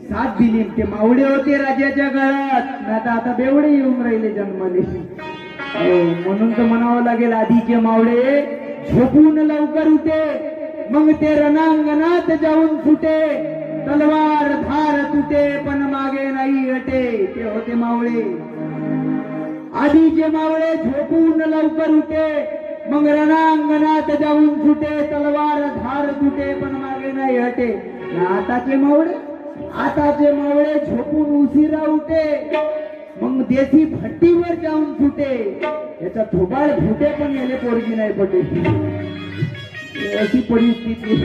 साथ दिली. ते मावळे होते राजाच्या गळ्यात, आता बेवडे येऊन राहिले जन्मले. म्हणून तर म्हणावं लागेल, आधीचे मावळे झोपून लवकर उठे, मग ते रणांगणात जाऊन फुटे, तलवार धार तुटे पण मागे नाही हटे. ते होते मावळे. आधीचे मावळे झोपून लवकर उठे, मग रणांगणात जाऊन फुटे, तलवार धार तुटे पण मागे नाही हटे. आताचे मावळे झोपून उशिरा उठे, मग देशी भट्टीवर जाऊन फुटे, याचा थोबाड फुटे पण याले पोरगी नाही पटे. अशी परिस्थिती.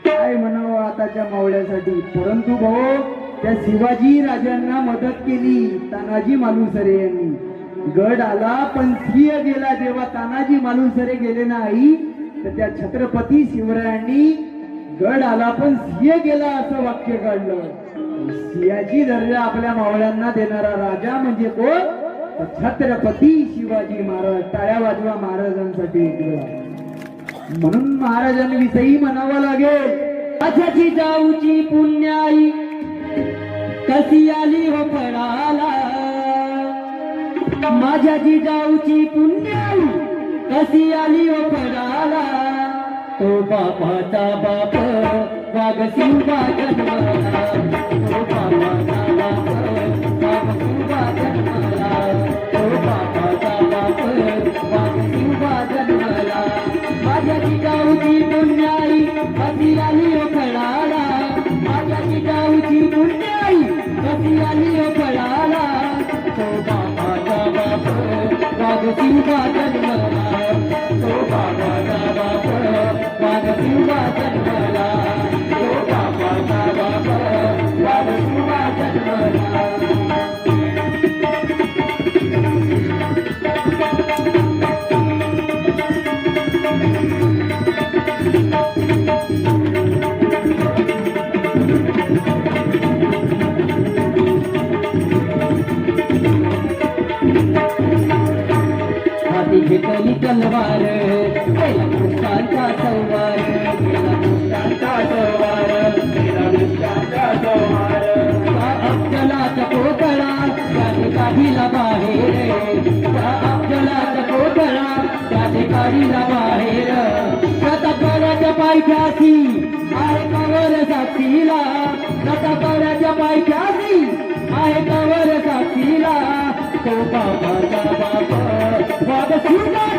काय म्हणावं आताच्या मावळ्यासाठी. परंतु भाऊ, त्या शिवाजी राजांना मदत केली तानाजी मालुसरे यांनी. गड आला पण सिंह गेला. जेव्हा तानाजी मालुसरे गेले नाही, तर त्या छत्रपती शिवरायांनी गड आला पण सिंह गेला असं वाक्य काढलं. सिंहाची दर्जा आपल्या मावळ्यांना देणारा राजा म्हणजे कोण? छत्रपती शिवाजी महाराज. टाळ्या वाजवा महाराजांसाठी. म्हणून महाराजांविषयी म्हणावं लागेल, माझ्याची जाऊची पुण्याई कशी आली हो पडाला. माझ्याची जाऊची पुण्याई कशी आली हो पडाला. तो बापाचा बाप वाघ शिवबा जन्मला. तो बापाचा बाप वाघ शिवबा जन्मला. तो बापाचा बाप वाघ शिवबा जन्मला. माझ्या जिजाऊची पुण्याई कशी आली हो फळाला. माझ्या जिजाऊची पुण्याई कशी आली हो फळाला. तो बापाचा बाप वाघ शिवबा जन्मला. तो बापाचा बाप वाघ शिवबा जन्मला. तो बापाचा बाप वाघ शिवबा जन्मला. घेतली तलवार, केला दुष्टांचा संवार. केला दुष्टांचा संवार. केला दुष्टांचा संवार. त्या अफजलाचा कोकळा त्याने काढीला बाहेर. त्या अफजलाचा कोकळा त्याने काढीला बाहेर. प्रतापगडाच्या पायथ्याशी आहे कवर साक्षीला. प्रतापगडाच्या पायथ्याशी आहे कवर साक्षीला. तो बाबाचा बाप वाघ शिवबा